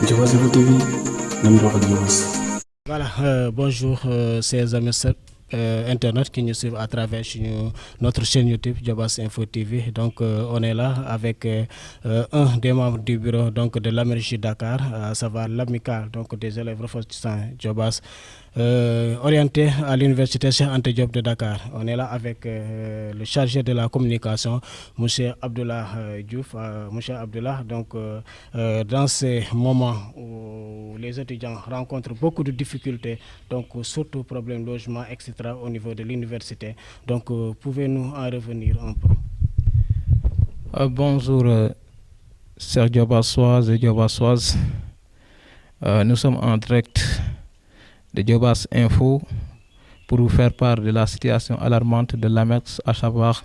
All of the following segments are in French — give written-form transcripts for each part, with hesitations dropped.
Diobass Info TV nañu wax ak Diobass. Voilà, bonjour chers amis internautes qui nous suivent à travers notre chaîne YouTube Diobass Info TV. Donc on est là avec un des membres du bureau donc, de l'AMERJ Dakar, à savoir l'amicale donc, des élèves ressortissants Diobass. Orienté à l'université Cheikh Anta Diop de Dakar. On est là avec le chargé de la communication, M. Abdullah Diouf. M. Abdullah, donc, dans ces moments où les étudiants rencontrent beaucoup de difficultés, donc surtout problème de logement, etc., au niveau de l'université. Donc, pouvez-nous en revenir un peu? Bonjour, chers Diobassoises et Diobassoises. Nous sommes en direct de Diobass Info pour vous faire part de la situation alarmante de l'AMEX, à savoir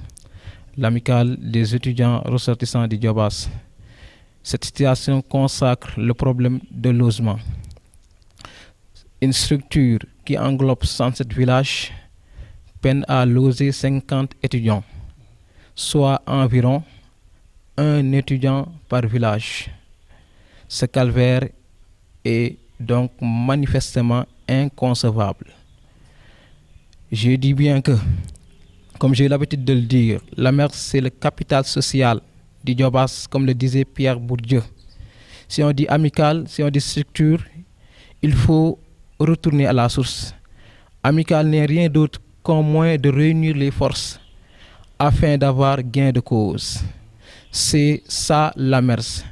l'amicale des étudiants ressortissants de Diobass. Cette situation consacre le problème de logement. Une structure qui englobe 107 villages peine à loger 50 étudiants, soit environ un étudiant par village. Ce calvaire est donc manifestement inconcevable. Je dis bien que, comme j'ai l'habitude de le dire, l'AMERJ c'est le capital social du Diobass, comme le disait Pierre Bourdieu. Si on dit amical, si on dit structure, il faut retourner à la source. Amical n'est rien d'autre qu'un moyen de réunir les forces afin d'avoir gain de cause. C'est ça l'AMERJ.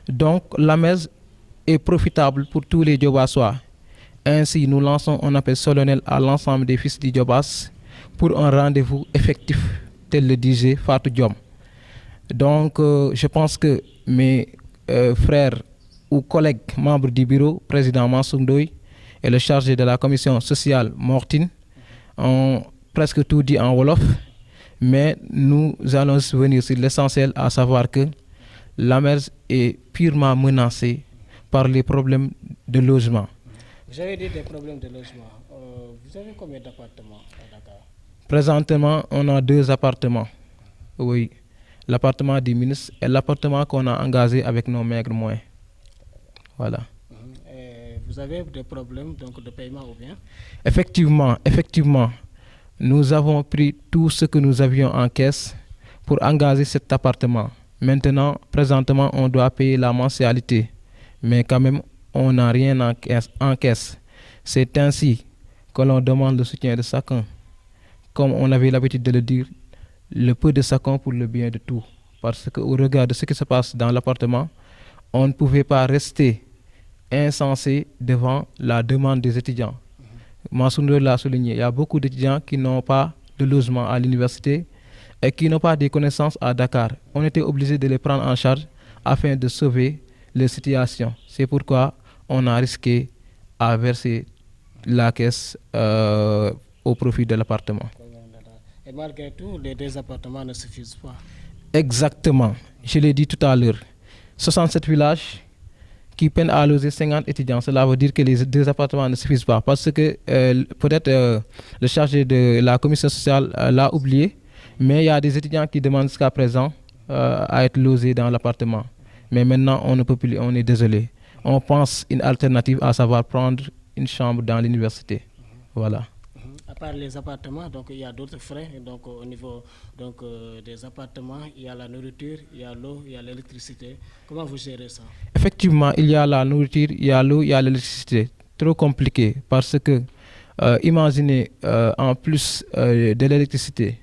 Donc l'AMERJ est profitable pour tous les Diobassois. Ainsi, nous lançons un appel solennel à l'ensemble des fils du Diobass pour un rendez-vous effectif, tel le disait Fatou Diom. Donc, je pense que mes frères ou collègues membres du bureau, président Mansour Ndoye et le chargé de la commission sociale, Mortine, ont presque tout dit en Wolof, mais nous allons venir sur l'essentiel, à savoir que l'AMERJ est purement menacée par les problèmes de logement. Vous avez dit des problèmes de logement. Vous avez combien d'appartements à Dakar? Présentement, on a 2 appartements. Oui, l'appartement du ministre et l'appartement qu'on a engagé avec nos maigres moyens. Voilà. Et vous avez des problèmes donc, de paiement ou bien? Effectivement, nous avons pris tout ce que nous avions en caisse pour engager cet appartement. Maintenant, présentement, on doit payer la mensualité. Mais quand même, on n'a rien en caisse. C'est ainsi que l'on demande le soutien de chacun. Comme on avait l'habitude de le dire, le peu de chacun pour le bien de tout. Parce qu'au regard de ce qui se passe dans l'appartement, on ne pouvait pas rester insensé devant la demande des étudiants. Mansour l'a souligné, il y a beaucoup d'étudiants qui n'ont pas de logement à l'université et qui n'ont pas de connaissances à Dakar. On était obligé de les prendre en charge afin de sauver leur situation. C'est pourquoi on a risqué à verser la caisse au profit de l'appartement. Et malgré tout, les 2 appartements ne suffisent pas. Exactement. Je l'ai dit tout à l'heure. 67 villages qui peinent à loger 50 étudiants. Cela veut dire que les 2 appartements ne suffisent pas. Parce que peut-être le chargé de la commission sociale l'a oublié. Mais il y a des étudiants qui demandent jusqu'à présent à être logés dans l'appartement. Mais maintenant, on ne peut plus, on est désolé. On pense une alternative, à savoir prendre une chambre dans l'université. Voilà. À part les appartements, donc il y a d'autres frais. Donc au niveau donc, des appartements, il y a la nourriture, il y a l'eau, il y a l'électricité. Comment vous gérez ça? Effectivement, il y a la nourriture, il y a l'eau, il y a l'électricité. Trop compliqué parce que imaginez en plus de l'électricité,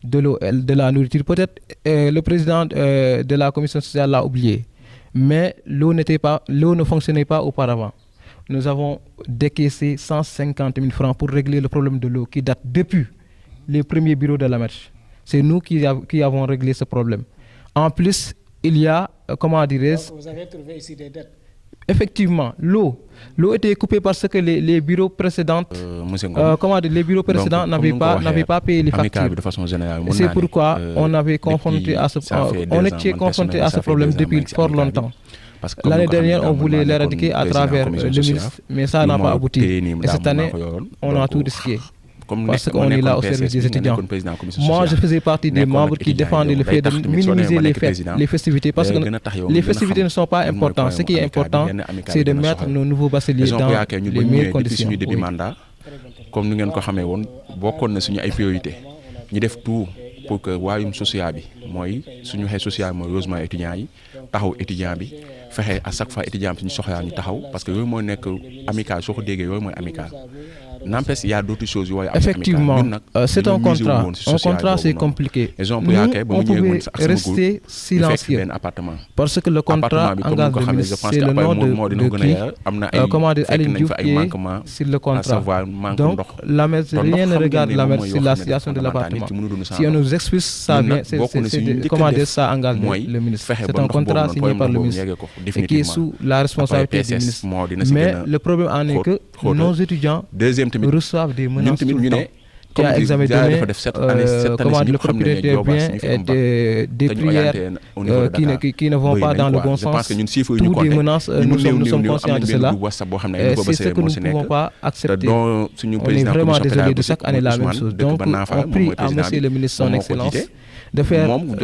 de l'eau, de la nourriture. Peut-être le président de la commission sociale l'a oublié. Mais l'eau ne fonctionnait pas auparavant. Nous avons décaissé 150 000 francs pour régler le problème de l'eau qui date depuis les premiers bureaux de l'AMERJ. C'est nous qui avons réglé ce problème. En plus, il y a, comment dirais-je... Vous avez trouvé ici des dettes? Effectivement, l'eau était coupée parce que les bureaux précédents, les bureaux précédents n'avaient pas payé les factures. C'est pourquoi on avait confronté à on était confronté à ce problème depuis fort longtemps. L'année dernière, on voulait l'éradiquer à travers le ministre, mais ça n'a pas abouti. Et cette année, on a tout risqué. comme parce qu'on est là au service des étudiants. Moi, je faisais partie des membres qui défendaient le fait de minimiser les festivités, parce que les festivités ne sont pas importantes. Ce qui est important, c'est de mettre nos nouveaux bacheliers dans les meilleures conditions. début mandat comme ni ngeen ko xamee woon bokkoon na suñu ay priorité ñu def tout pour que waayum social bi mooy suñu waxee social mooy logement étudiant yi taxaw étudiant bi fexe à chaque fois étudiant bi suñu soxlaa ñu taxaw parce que yooyu mooy nekk amical soo ko déggee yooyu mooy amical. N'empêche, il y a d'autres choses. Effectivement, c'est un contrat. Un contrat, c'est compliqué. Nous, on pouvait rester silencieux. Parce que le contrat engage le ministre. C'est le nom de qui, comment dire, Aline Diouf qui est sur le contrat. Donc, rien ne regarde la mer sur la situation de l'appartement. Si on nous explique ça, comment dire, ça engage le ministre. C'est un contrat signé par le ministre et qui est sous la responsabilité du ministre. Mais le problème en est que nos étudiants reçoivent des menaces tout le temps. Qui a examiné comment le propriétaire bien et des prières qui ne vont pas dans le bon sens. Toutes les menaces, nous sommes conscients de cela. C'est ce que nous ne pouvons pas accepter. On est vraiment désolé de chaque année la même chose. Donc, on prie à monsieur le ministre son excellence de faire tout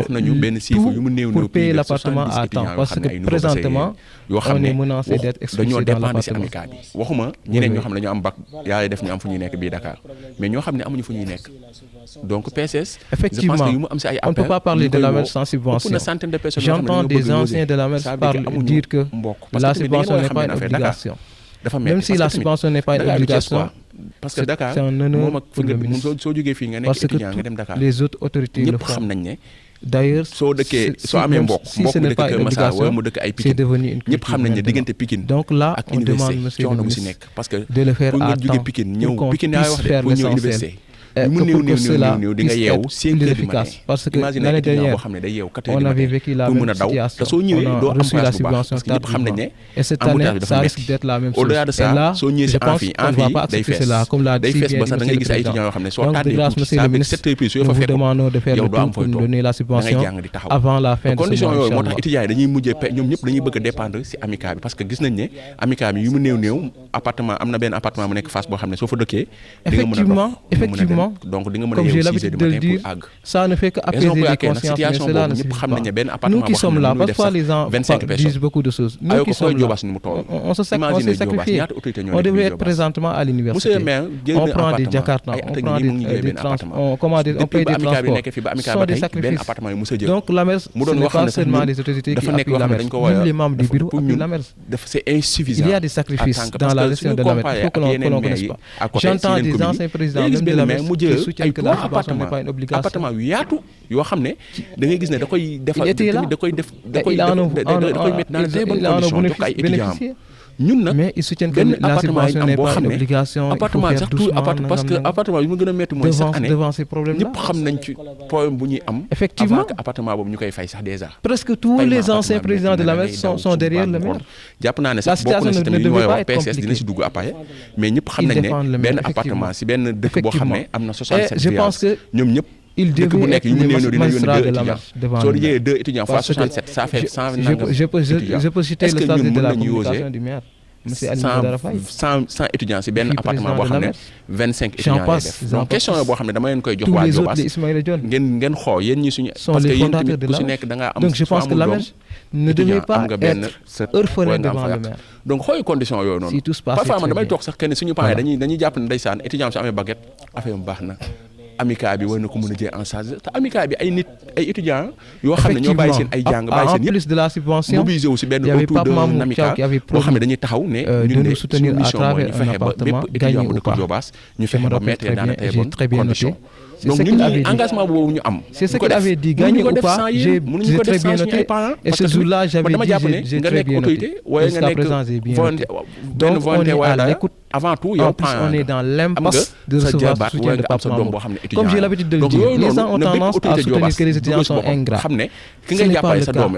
pour payer l'appartement à temps, parce que présentement on est menacé d'être expulsé dans l'appartement. waxuma ñeneen ñoo xam ne dañu am bac yàlla def ñu am fu ñuy nekk bii Dakar mais ñoo xam ne amuñu fu ñuy nekk donc PSS. Effectivement, on ne peut pas parler de la MERS sans subvention. J'entends des anciens de la MERS dire que la subvention n'est pas une obligation. Même si la subvention n'est pas une obligation, parce que Dakar c'est un honneur pour le ministre. Parce que les autres autorités le font. D'ailleurs, si ce n'est pas une obligation, c'est devenu une culture maintenant. Donc là, on demande monsieur le ministre de le faire à temps pour qu'on puisse faire l'essentiel. Pour que cela puisse être plus efficace. Parce que l'année dernière, on avait vécu la même situation. On a reçu la subvention tardivement. Et cette année, ça risque d'être la même chose. Et là, je pense qu'on ne va pas accepter cela, comme l'a dit bien monsieur le président. Donc, de grâce, monsieur le ministre, nous vous demandons de faire le tout pour nous donner la subvention avant la fin de ce mois, moo tax étudiants yi dañuy mujjee ñoom ñëpp dañuy bëgg a dépendre ci amicale bi parce que gis nañ ne amicale bi yu mu néew appartement am na benn appartement bu nekk face boo xam ne soo fa dëkkee effectivement, donc di nga mën a comme j'ai l'habitude de le dire, ça ne fait qu'apaiser les consciences, mais cela ne suffit pas. Nous qui sommes là, parfois les gens disent beaucoup de choses. Nous qui sommes là, on s'est sacrifié. On devrait être présentement à l'université. On prend des Jakarta, on prend des transports, on paye des transports. Ce sont des sacrifices. Donc la MERS, ce n'est pas seulement les autorités qui appuient la MERS. Même les membres du bureau appuient la MERS. Il y a des sacrifices dans la gestion de la MERS. Il faut que l'on connaisse pas. J'entends des anciens présidents même de la MERS qui soutiennent que la subvention n'est pas une obligation. appartement yu yaatu yoo xam ne da ngay gis ne da koy defal da koy mettre dans de bonnes conditions jox ko ay étudiants ñun nag mais ils soutiennent que la subvention n'est pas une obligation. appartement sax tout parce que appartement yu ma gën a métti mooy chaque année devant ces problèmes là ñëpp xam nañ ci problème bu ñuy am effectivement avant que appartement boobu ñu koy fay sax déjà presque tous les anciens présidents de la MERS sont derrière le maire. jàpp naa ne sax bokk na si tamit ñu woy wax PSS dina si dugg après mais ñëpp xam nañ ne benn appartement si benn dëkk boo xam ne am na 67 je pense que ñoom ñëpp il devait être les magistrats de la MERS devant soo jëlee 2 étudiants fois 67 ça fait 100 nangam je peux citer le chargé de la communication du maire monsieur Aliou Badara Faye 100 étudiants si benn appartement boo xam ne 25 étudiants lay def donc question la boo xam ne dama leen koy jox waa Diobass ngeen xool yéen ñi suñu parce que yéen tamit ku si nekk da ngaa am donc je pense que la MERS ne devait pas être orphelin devant le maire. donc xooy condition yooyu noonu parfois man damay toog sax kenn suñu parents dañuy jàpp ne ndeysaan étudiant si amee baguette affaire mu baax na amicale bi war na ko mën a jël en charge te amicale bi ay nit ay étudiants yoo xam ne ñoo bàyyi seen ay jàng bàyyi seen en plus de la subvention mobilisé wu si benn autour de amicale boo xam ne dañuy taxaw ne ñun de suñu mission mooy ñu fexe ba bépp étudiant bu dëkk Diobass ñu fexe ba mettre dans de très bonnes conditions donc ñun ñi engagement boobu ñu am c'est ce qu'il avait dit gagner ou pas j'ai très bien noté et ce jour-là j'avais dit j'ai très bien noté jusqu'à présent j'ai bien noté donc on est à l'écoute avant tout en plus on est dans l'impasse de recevoir ce soutien de Pape Mamadou comme j'ai l'habitude de le dire les gens ont tendance à soutenir que les étudiants sont ingrats ce n'est pas le cas donc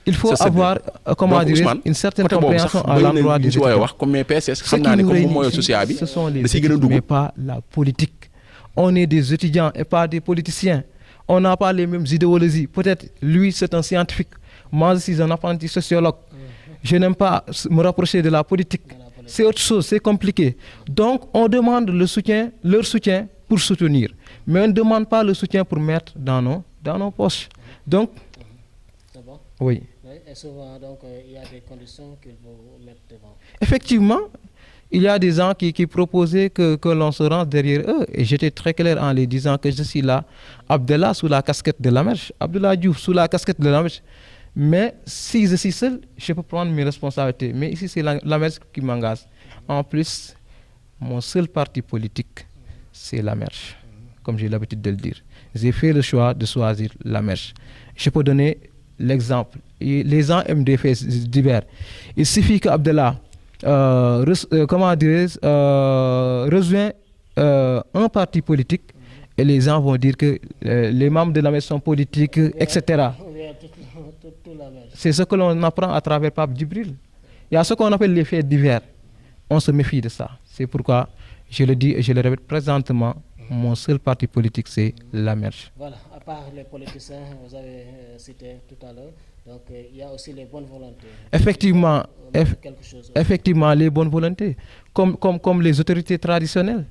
il faut avoir comment dire une certaine compréhension à l'endroit des étudiants. Ce qui nous réunit, ce sont les études, mais pas la politique. On est des étudiants et pas des politiciens. On n'a pas les mêmes idéologies. Peut-être lui c'est un scientifique. Moi je suis un apprenti sociologue. Je n'aime pas me rapprocher de la politique. c'est autre chose, c'est compliqué. Donc, on demande le soutien, leur soutien pour soutenir. Mais on ne demande pas le soutien pour mettre dans nos poches. Donc, C'est bon? oui. Oui, et souvent, donc, il y a des conditions qu'il faut mettre devant. Effectivement, il y a des gens qui proposaient que l'on se rende derrière eux. Et j'étais très clair en les disant que je suis là, Abdallah sous la casquette de la Merche, Abdallah Diouf sous la casquette de la Merche. Mais si je suis seul, je peux prendre mes responsabilités. Mais ici, c'est la Merche qui m'engage. En plus, mon seul parti politique, c'est la Merche, comme j'ai l'habitude de le dire. J'ai fait le choix de choisir la Merche. Je peux donner l'exemple. Et les gens aiment des faits divers. Il suffit qu'Abdallah rejoint un parti politique et les gens vont dire que les membres de la Merche sont politiques, etc. C'est ce que l'on apprend à travers Pape Djibril. Il y a ce qu'on appelle les faits divers. On se méfie de ça. C'est pourquoi je le dis et je le répète présentement, mon seul parti politique, c'est la Merche. Voilà, à part les politiciens, vous avez cité tout à l'heure, donc il y a aussi les bonnes volontés. Effectivement, Quelque chose. effectivement, les bonnes volontés, comme les autorités traditionnelles.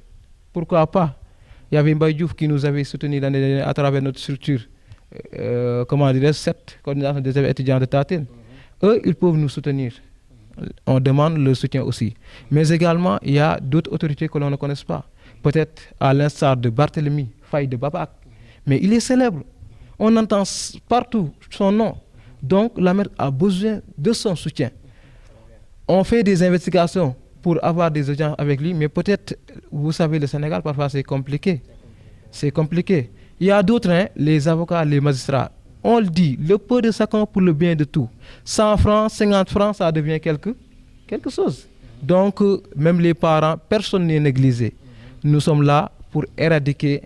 Pourquoi pas? Il y avait Mbaye Diouf qui nous avait soutenus l'année dernière à travers notre structure, cette coordination des étudiants de Tatine. Eux, ils peuvent nous soutenir. On demande le soutien aussi. Mais également, il y a d'autres autorités que l'on ne connaisse pas. Peut-être à l'instar de Barthélemy Faye de Babac. Mais il est célèbre. On entend partout son nom. Donc, la Merche a besoin de son soutien. On fait des investigations pour avoir des audiences avec lui, mais peut-être, vous savez, le Sénégal, parfois, c'est compliqué. C'est compliqué. Il y a d'autres, les avocats, les magistrats. On le dit, le peu de chacun pour le bien de tout. 100 francs, 50 francs, ça devient quelque chose. Donc, même les parents, personne n'est négligé. Nous sommes là pour éradiquer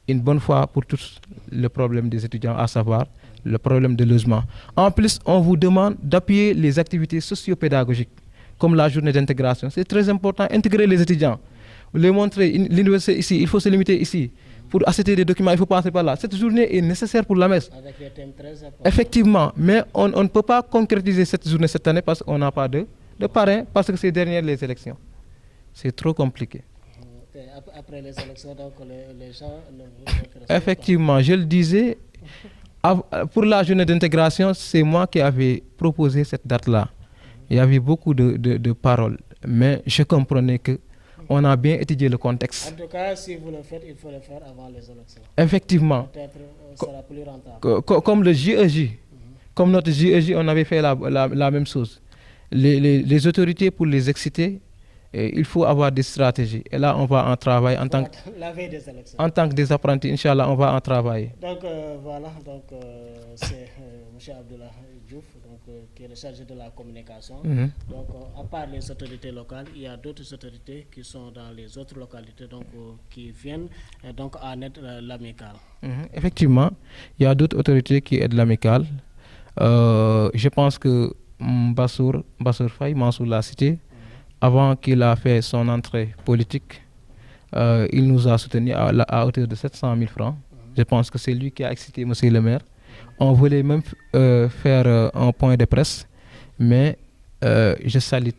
une bonne fois pour tous le problème des étudiants, à savoir le problème de logement. En plus, on vous demande d'appuyer les activités socio-pédagogiques, comme la journée d'intégration. C'est très important, intégrer les étudiants. Les montrer, l'université ici, il faut se limiter ici. Pour accepter des documents, il faut passer par là. Cette journée est nécessaire pour la Merche. Avec des thèmes très importants. Effectivement, mais on ne peut pas concrétiser cette journée cette année parce qu'on n'a pas de parrain, parce que c'est derrière les élections. C'est trop compliqué. Après les élections, donc les gens ne vous intéressent pas. Effectivement, je le disais, pour la journée d'intégration, c'est moi qui avais proposé cette date-là. Il y avait beaucoup de paroles, mais je comprenais que on a bien étudié le contexte. En tout cas, si vous le faites, il faut le faire avant les élections. Effectivement. Peut-être sera plus rentable. Comme le JEJ, comme notre JEJ, on avait fait la même chose. Les autorités, pour les exciter, il faut avoir des stratégies. Et là, on va en travailler en tant que... La veille des élections. En tant que des apprentis, Inch'Allah, on va en travailler. Donc voilà, donc c'est M. Abdallah Diouf, qui est le chargé de la communication. Donc à part les autorités locales, il y a d'autres autorités qui sont dans les autres localités, donc qui viennent donc en aide l'amicale. Effectivement, il y a d'autres autorités qui aident l'amicale. Je pense que Bassour Faye, Mansour l'a cité, avant qu'il a fait son entrée politique, il nous a soutenus à hauteur de 700 000 francs. Je pense que c'est lui qui a excité M. le maire. On voulait même faire un point de presse, mais je salue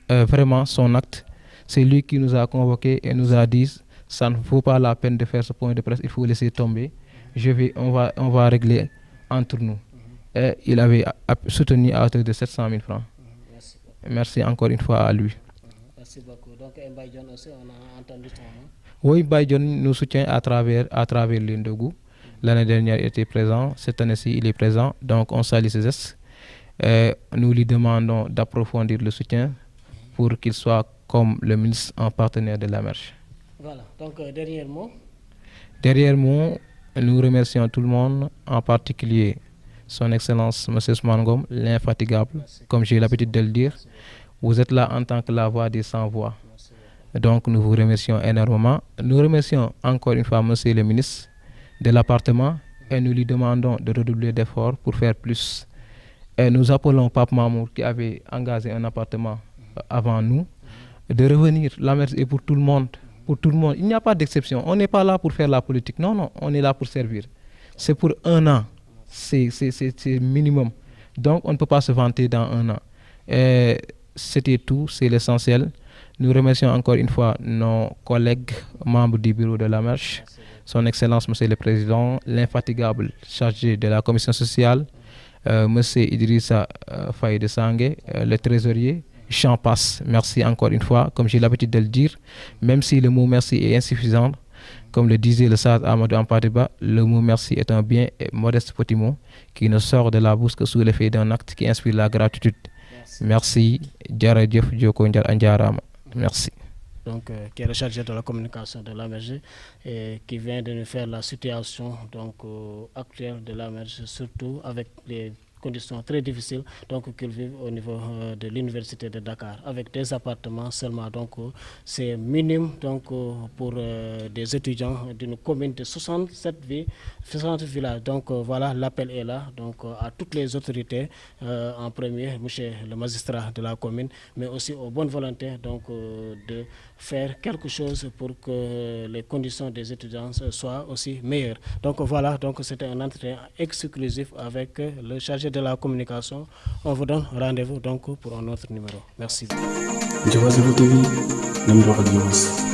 vraiment son acte. C'est lui qui nous a convoqués et nous a dit ça ne vaut pas la peine de faire ce point de presse, il faut laisser tomber. On va régler entre nous. Et il avait soutenu à hauteur de 700 000 francs. Merci encore une fois à lui. Merci beaucoup. Donc, Mbaye Dione aussi, on a entendu son nom. Oui, Mbaye Dione nous soutient à travers l'Indogu. L'année dernière, il était présent. Cette année-ci, il est présent. Donc, on salue ses gestes. Nous lui demandons d'approfondir le soutien pour qu'il soit comme le ministre en partenaire de la Merche. Voilà. Donc, dernier mot. Dernier mot, nous remercions tout le monde, en particulier Son Excellence M. Ousmane Ngom, l'infatigable, comme j'ai l'habitude de le dire. Vous êtes là en tant que la voix des sans-voix. Donc nous vous remercions énormément. Nous remercions encore une fois M. le ministre de l'appartement et nous lui demandons de redoubler d'efforts pour faire plus. Et nous appelons Pape Mamour qui avait engagé un appartement avant nous de revenir. La Merche est pour tout le monde. Pour tout le monde. Il n'y a pas d'exception. On n'est pas là pour faire la politique. Non, on est là pour servir. C'est pour 1 an. C'est minimum. Donc, on ne peut pas se vanter dans 1 an. Et c'était tout, c'est l'essentiel. Nous remercions encore une fois nos collègues membres du bureau de l'AMERCH, son Excellence Monsieur le Président, l'infatigable chargé de la commission sociale, Monsieur Idrissa Faye de Sangue, le trésorier. J'en passe. Merci encore une fois, comme j'ai l'habitude de le dire, même si le mot merci est insuffisant, comme le disait le Sahad Amadou Ampateba, le mot merci est un bien et modeste petit mot qui ne sort de la bouche que sous l'effet d'un acte qui inspire la gratitude. Merci. Djaradjef Djoko Ndjarama. Merci. Donc, qui est le chargé de la communication de l'AMERG et qui vient de nous faire la situation actuelle de l'AMERG, surtout avec les conditions très difficiles qu'ils vivent au niveau de l'université de Dakar, avec des appartements seulement. C'est minime pour des étudiants d'une commune de 60 villages. Voilà, l'appel est là à toutes les autorités, en premier, monsieur le magistrat de la commune, mais aussi aux bonnes volontés de faire quelque chose pour que les conditions des étudiants soient aussi meilleures. Voilà, c'était un entretien exclusif avec le chargé de la communication. On vous donne rendez-vous pour un autre numéro. Merci. Diobass Info TV, Namdou Diobass.